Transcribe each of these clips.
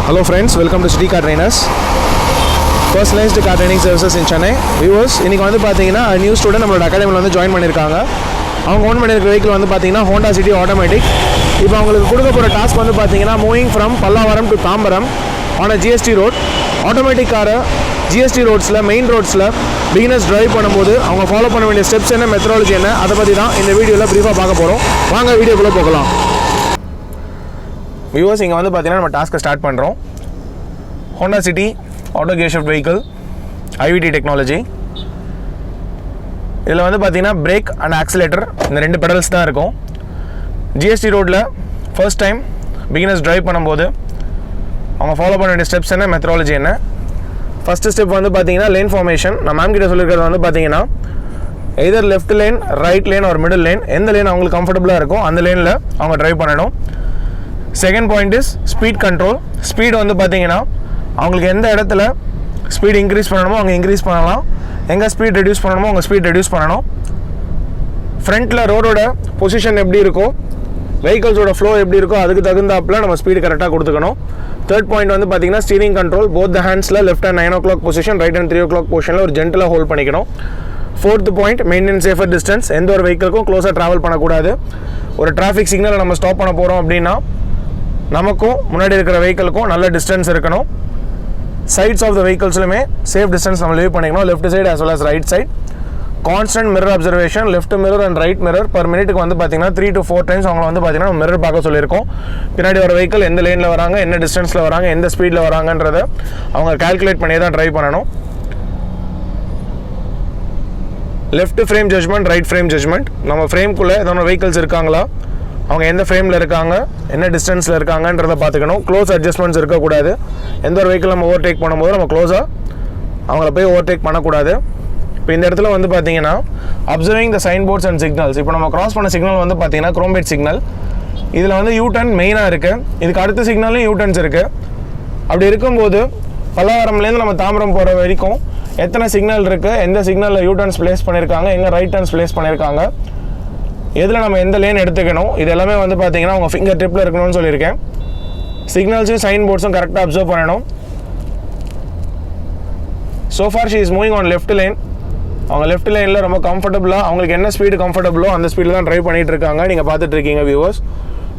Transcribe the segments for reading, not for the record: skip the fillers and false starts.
Hello friends, welcome to City Car Trainers. Personalized car training services in Chennai. Viewers, இன்னைக்கு வந்து பாத்தீங்கன்னா new student நம்மளோட அகாடமில வந்து join பண்ணிருக்காங்க. அவங்க ஓன் பண்ணிருக்க வெஹிக்கிள் வந்து பாத்தீங்கன்னா Honda City Automatic. இப்போ அவங்களுக்கு கொடுக்க போற டாஸ்க் வந்து பாத்தீங்கன்னா moving from Pallavaram to Tambaram on a GST road. Automatic காரை GST ரோட்ஸ்ல மெயின் ரோட்ஸ்ல பிகினர்ஸ் டிரைவ் பண்ணும்போது அவங்க ஃபாலோ பண்ண வேண்டிய ஸ்டெப்ஸ் என்ன, மெத்தடாலஜி என்ன, அதை பத்தி தான் இந்த வீடியோல பிரீஃபா பார்க்க போறோம். வாங்க வீடியோக்குள்ள போகலாம். வியூவர்ஸ், இங்கே வந்து பார்த்தீங்கன்னா நம்ம டாஸ்க்கை ஸ்டார்ட் பண்ணுறோம். Honda city auto gear shift vehicle IVT technology. இதில் வந்து பார்த்தீங்கன்னா பிரேக் அண்ட் ஆக்சிலேட்டர் இந்த ரெண்டு பெடல்ஸ் தான் இருக்கும். GST ரோட்டில் ஃபர்ஸ்ட் டைம் பிகினர்ஸ் டிரைவ் பண்ணும்போது அவங்க ஃபாலோ பண்ண வேண்டிய ஸ்டெப்ஸ் என்ன, மெத்தடாலஜி என்ன. ஃபஸ்ட்டு ஸ்டெப் வந்து பார்த்தீங்கன்னா லேன் ஃபார்மேஷன். நான் மேம் கிட்ட சொல்லியிருக்கிறது வந்து பார்த்தீங்கன்னா எதர் லெஃப்ட் லேன், ரைட் லேன் ஒரு மிடில் லேன், எந்த லேன் அவங்களுக்கு கம்ஃபர்டபுளாக இருக்கும் அந்த லேனில் அவங்க ட்ரைவ் பண்ணணும். Second point is speed control. Speed வந்து பார்த்தீங்கன்னா அவங்களுக்கு எந்த இடத்துல ஸ்பீட் இன்க்ரீஸ் பண்ணணுமோ அவங்க இன்க்ரீஸ் பண்ணலாம், எங்கே ஸ்பீட் ரெடியூஸ் பண்ணணுமோ அவங்க ஸ்பீட் ரெடியூஸ் பண்ணணும். ஃப்ரண்ட்டில் ரோடோட பொசிஷன் எப்படி இருக்கோ, வெஹிக்கல்ஸோட ஃப்ளோ எப்படி இருக்கோ அதுக்கு தகுந்தாப்பில் நம்ம ஸ்பீடு கரெக்டாக கொடுத்துக்கணும். தேர்ட் பாயிண்ட் வந்து பார்த்தீங்கன்னா ஸ்டீரிங் கண்ட்ரோல். போத் த ஹேண்ட்ஸில் left hand 9 o'clock position, right hand 3 o'clock பொசிஷனில் ஒரு ஜென்டலாக ஹோல்ட் பண்ணிக்கணும். Fourth point maintain safer distance. எந்த ஒரு வெஹிக்கிளுக்கும் க்ளோஸாக ட்ராவல் பண்ணக்கூடாது. ஒரு டிராஃபிக் சிக்னலை நம்ம ஸ்டாப் பண்ண போகிறோம் அப்படின்னா நமக்கும் முன்னாடி இருக்கிற வெஹிக்கிளுக்கும் நல்ல டிஸ்டன்ஸ் இருக்கணும். சைட்ஸ் ஆஃப் த வெஹிக்கிள்ஸ்லுமே சேஃப் டிஸ்டன்ஸ் நம்ம லீவ் பண்ணிக்கணும், left side as well as right side. Constant mirror observation, left mirror and right mirror per மினிட்டுக்கு வந்து பார்த்தீங்கன்னா 3 to 4 times அவங்களை வந்து பார்த்தீங்கன்னா மிரர் பார்க்க சொல்லியிருக்கோம். பின்னாடி ஒரு வெஹிக்கிள் எந்த லேனில் வராங்க, என்ன டிஸ்டன்ஸில் வராங்க, எந்த ஸ்பீடில் வராங்கன்றதை அவங்க கால்குலேட் பண்ணி தான் ட்ரைவ் பண்ணணும். Left frame judgement, right frame judgement. நம்ம ஃப்ரேம்குள்ளே ஏதாவது வெஹிக்கிள்ஸ் இருக்காங்களா, அவங்க எந்த ஃப்ரேமில் இருக்காங்க, என்ன டிஸ்டன்ஸில் இருக்காங்கன்றதை பார்த்துக்கணும். க்ளோஸ் அட்ஜஸ்ட்மெண்ட்ஸ் இருக்கக்கூடாது. எந்த ஒரு வெஹிக்கிள் நம்ம ஓவர்டேக் பண்ணும்போது நம்ம க்ளோஸாக அவங்கள போய் ஓவர்டேக் பண்ணக்கூடாது. இப்போ இந்த இடத்துல வந்து பார்த்தீங்கன்னா observing the sign boards and signals. இப்போ நம்ம கிராஸ் பண்ண சிக்னல் வந்து பார்த்தீங்கன்னா குரோம்பேட் சிக்னல். இதில் வந்து யூ-டர்ன் மெயினாக இருக்குது. இதுக்கு அடுத்த சிக்னல்லையும் யூ-டர்ன்ஸ் இருக்குது. அப்படி இருக்கும்போது பல்லாவரம்லேருந்து நம்ம தாம்பரம் போகிற வரைக்கும் எத்தனை சிக்னல் இருக்குது, எந்த சிக்னலில் யூ-டர்ன்ஸ் பிளேஸ் பண்ணியிருக்காங்க, எங்கே ரைட் டர்ன்ஸ் பிளேஸ் பண்ணியிருக்காங்க, எதில் நம்ம எந்த லேன் எடுத்துக்கணும், இது எல்லாமே வந்து பார்த்தீங்கன்னா உங்கள் ஃபிங்கர் டிப்பில் இருக்கணும்னு சொல்லியிருக்கேன். சிக்னல்ஸும் சைன் போர்ட்ஸும் கரெக்டாக அப்சர்வ் பண்ணணும். So far she is moving on left lane. அவங்க லெஃப்ட் லைனில் ரொம்ப கம்ஃபர்டபுளாக அவங்களுக்கு என்ன ஸ்பீடு கம்ஃபர்டபுளோ அந்த ஸ்பீடில் தான் ட்ரைவ் பண்ணிகிட்டு இருக்காங்க. நீங்கள் பார்த்துட்டு இருக்கீங்க வியூவர்ஸ்.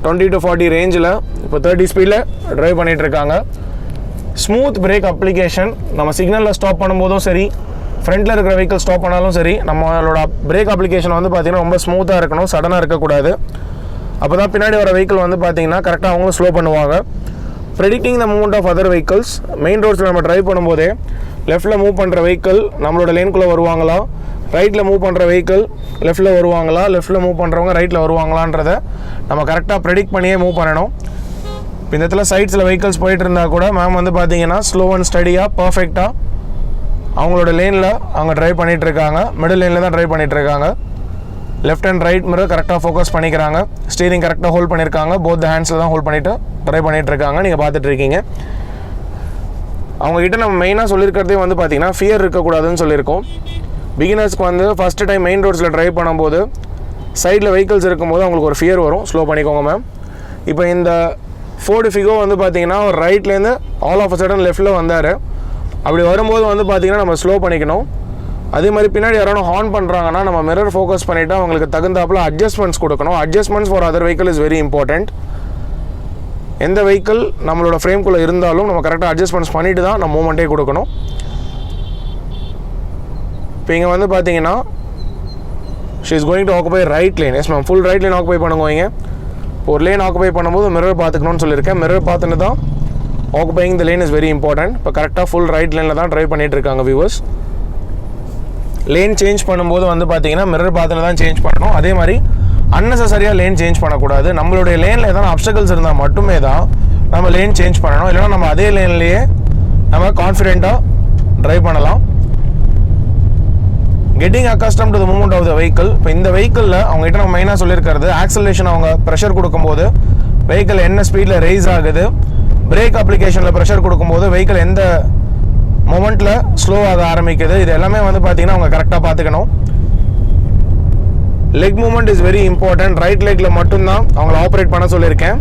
20 to 40 ரேஞ்சில் இப்போ 30 ஸ்பீடில் ட்ரைவ் பண்ணிகிட்டு இருக்காங்க. Smooth break application. நம்ம சிக்னலில் ஸ்டாப் பண்ணும்போதும் சரி, ஃப்ரண்ட்டில் இருக்கிற வெஹிக்கிள் ஸ்டாப் பண்ணாலும் சரி, நம்மளோட பிரேக் அப்ளிகேஷன் வந்து பார்த்தீங்கன்னா ரொம்ப ஸ்மூத்தாக இருக்கணும், சடனாக இருக்கக்கூடாது. அப்போ தான் பின்னாடி வர வெஹிக்கிள் வந்து பார்த்தீங்கன்னா கரெக்டாக அவங்களும் ஸ்லோ பண்ணுவாங்க. Predicting the movement of other vehicles. Main ரோட்ஸில் நம்ம ட்ரைவ் பண்ணும்போதே லெஃப்ட்டில் மூவ் பண்ணுற வெஹிக்கிள் நம்மளோட லேனுக்குள்ளே வருவாங்களா, ரைட்டில் மூவ் பண்ணுற வெஹிக்கிள் லெஃப்ட்டில் வருவாங்களா, லெஃப்ட்டில் மூவ் பண்ணுறவங்க ரைட்டில் வருவாங்களான்றதை நம்ம கரெக்டாக ப்ரெடிக்ட் பண்ணியே மூவ் பண்ணணும். இப்போ இந்த இடத்துல சைட்ஸில் வெஹிக்கிள்ஸ் போயிட்டு இருந்தால் கூட மேம் வந்து பார்த்தீங்கன்னா ஸ்லோ அண்ட் ஸ்டடியாக பர்ஃபெக்டாக அவங்களோட லேனில் அவங்க ட்ரைவ் பண்ணிகிட்டு இருக்காங்க. மிடில் லேனில் தான் ட்ரைவ் பண்ணிகிட்டு இருக்காங்க. லெஃப்ட் அண்ட் ரைட் மிரர் கரெக்டாக ஃபோக்கஸ் பண்ணிக்கிறாங்க. ஸ்டீரிங் கரெக்டாக ஹோல்ட் பண்ணியிருக்காங்க. போத் த ஹேண்ட்ஸில் தான் ஹோல்ட் பண்ணிவிட்டு ட்ரைவ் பண்ணிகிட்டு இருக்காங்க. நீங்கள் பார்த்துட்டு இருக்கீங்க. அவங்ககிட்ட நம்ம மெயினாக சொல்லியிருக்கிறதே வந்து பார்த்தீங்கன்னா ஃபியர் இருக்கக்கூடாதுன்னு சொல்லியிருக்கோம். பிகினர்ஸ்க்கு வந்து ஃபஸ்ட்டு டைம் மெயின் ரோட்ஸில் ட்ரைவ் பண்ணும்போது சைடில் வெஹிக்கிள்ஸ் இருக்கும்போது அவங்களுக்கு ஒரு ஃபியர் வரும். ஸ்லோ பண்ணிக்கோங்க மேம். இப்போ இந்த ஃபோர்டு ஃபிகோ வந்து பார்த்தீங்கன்னா ஒரு ரைட்லேருந்து ஆல் ஆஃப் அ சடன் லெஃப்ட்டில் வந்தார். அப்படி வரும்போது வந்து பார்த்தீங்கன்னா நம்ம ஸ்லோ பண்ணிக்கணும். அதே மாதிரி பின்னாடி யாரும் ஹார்ன் பண்ணுறாங்கன்னா நம்ம மிரர் ஃபோக்கஸ் பண்ணிவிட்டு அவங்களுக்கு தகுந்தாப்பில் அட்ஜஸ்ட்மெண்ட்ஸ் கொடுக்கணும். Adjustments for other vehicle is very important. எந்த வெஹிக்கிள் நம்மளோட ஃப்ரேம்குள்ளே இருந்தாலும் நம்ம கரெக்டாக அட்ஜஸ்ட்மெண்ட்ஸ் பண்ணிட்டு தான் நம்ம மூவ்மெண்ட்டே கொடுக்கணும். இப்போ இங்கே வந்து பார்த்தீங்கன்னா she is going to occupy right lane. Yes ma'am, full right lane occupy பண்ணுங்க. ஒரு லேன் ஆக்குபை பண்ணும்போது மிரர் பார்த்துக்கணும்னு சொல்லியிருக்கேன். மிரர் பார்த்துன்னு தான் occupying the lane is very important. இப்போ கரெக்டாக ஃபுல் ரைட் லேனில் தான் ட்ரைவ் பண்ணிகிட்டு இருக்காங்க வியூவர்ஸ். லேன் சேஞ்ச் பண்ணும்போது வந்து பார்த்தீங்கன்னா மிரர் பார்த்துன்னு தான் சேஞ்ச் பண்ணணும். அதே மாதிரி அன்னெசரியாக லேன் சேஞ்ச் பண்ணக்கூடாது. நம்மளுடைய லேனில் எதனா அப்டக்கிள்ஸ் இருந்தால் மட்டுமே தான் நம்ம லேன் சேஞ்ச் பண்ணணும். இல்லைனா நம்ம அதே லேன்லேயே நம்ம கான்ஃபிடென்ட்டாக ட்ரைவ் பண்ணலாம். Getting accustom to the movement of the vehicle. இப்போ இந்த வெஹிக்கிளில் அவங்ககிட்ட நம்ம மெயினாக சொல்லியிருக்கிறது ஆக்சலேஷன். அவங்க ப்ரெஷர் கொடுக்கும்போது வெஹிக்கிள் என்ன ஸ்பீடில் ரைஸ் ஆகுது, பிரேக் அப்ளிகேஷனில் ப்ரெஷர் கொடுக்கும்போது வெஹிக்கிள் எந்த மொமெண்ட்டில் ஸ்லோ ஆக ஆரம்பிக்குது, இது எல்லாமே வந்து பார்த்தீங்கன்னா அவங்க கரெக்டாக பார்த்துக்கணும். Leg movement is very important. Right லெக்கில் மட்டும்தான் அவங்கள ஆப்ரேட் பண்ண சொல்லியிருக்கேன்.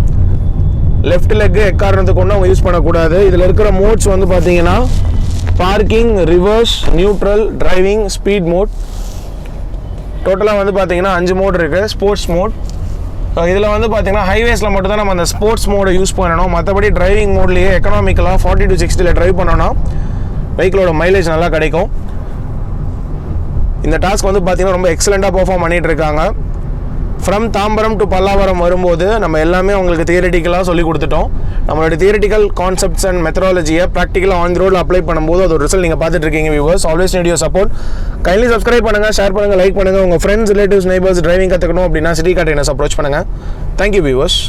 லெஃப்ட் லெக்கு எக்காரணத்துக்கு கொண்டு அவங்க யூஸ் பண்ணக்கூடாது. இதில் இருக்கிற மோட்ஸ் வந்து பார்த்தீங்கன்னா parking, reverse, neutral, driving, speed mode. டோட்டலாக வந்து பார்த்தீங்கன்னா 5 மோட் இருக்குது. Sports mode. இதில் வந்து பார்த்தீங்கன்னா ஹைவேஸில் மட்டும் தான் நம்ம அந்த ஸ்போர்ட்ஸ் மோடை யூஸ் பண்ணணும். மற்றபடி டிரைவிங் மோட்லேயே எக்கனாமிக்கலாக 40 to 60 ட்ரைவ் பண்ணோன்னா வெஹிக்கிளோட மைலேஜ் நல்லா கிடைக்கும். இந்த டாஸ்க் வந்து பார்த்தீங்கன்னா ரொம்ப எக்ஸலண்ட்டாக பெர்ஃபார்ம் பண்ணிகிட்டு இருக்காங்க. ஃப்ரம் தாம்பரம் டு பல்லாவரம் வரும்போது நம்ம எல்லாமே உங்களுக்கு தியரிட்டிக்கலாக சொல்லி கொடுத்துட்டோம். நம்மளோட தியரிட்டிக்கல் கான்செப்ட்ஸ் அண்ட் மெத்தடாலஜியை ப்ராக்டிக்கலாக ஆன் ரோடில் அப்ளை பண்ணும்போது அது ஒரு ரிசல்ட் நீங்கள் பார்த்துட்டு இருக்கீங்க viewers. Always need your support. Kindly subscribe பண்ணுங்கள், ஷேர் பண்ணுங்கள், லைக் பண்ணுங்கள். உங்கள் ஃப்ரெண்ட்ஸ், ரிலேட்டிவ்ஸ், நெய்பர்ஸ் டிரைவிங் கற்றுக்கணும் அப்படின்னா சிட்டி கார்ட் ட்ரெயினர்ஸ் அப்ரோச் பண்ணுங்கள். Thank you viewers.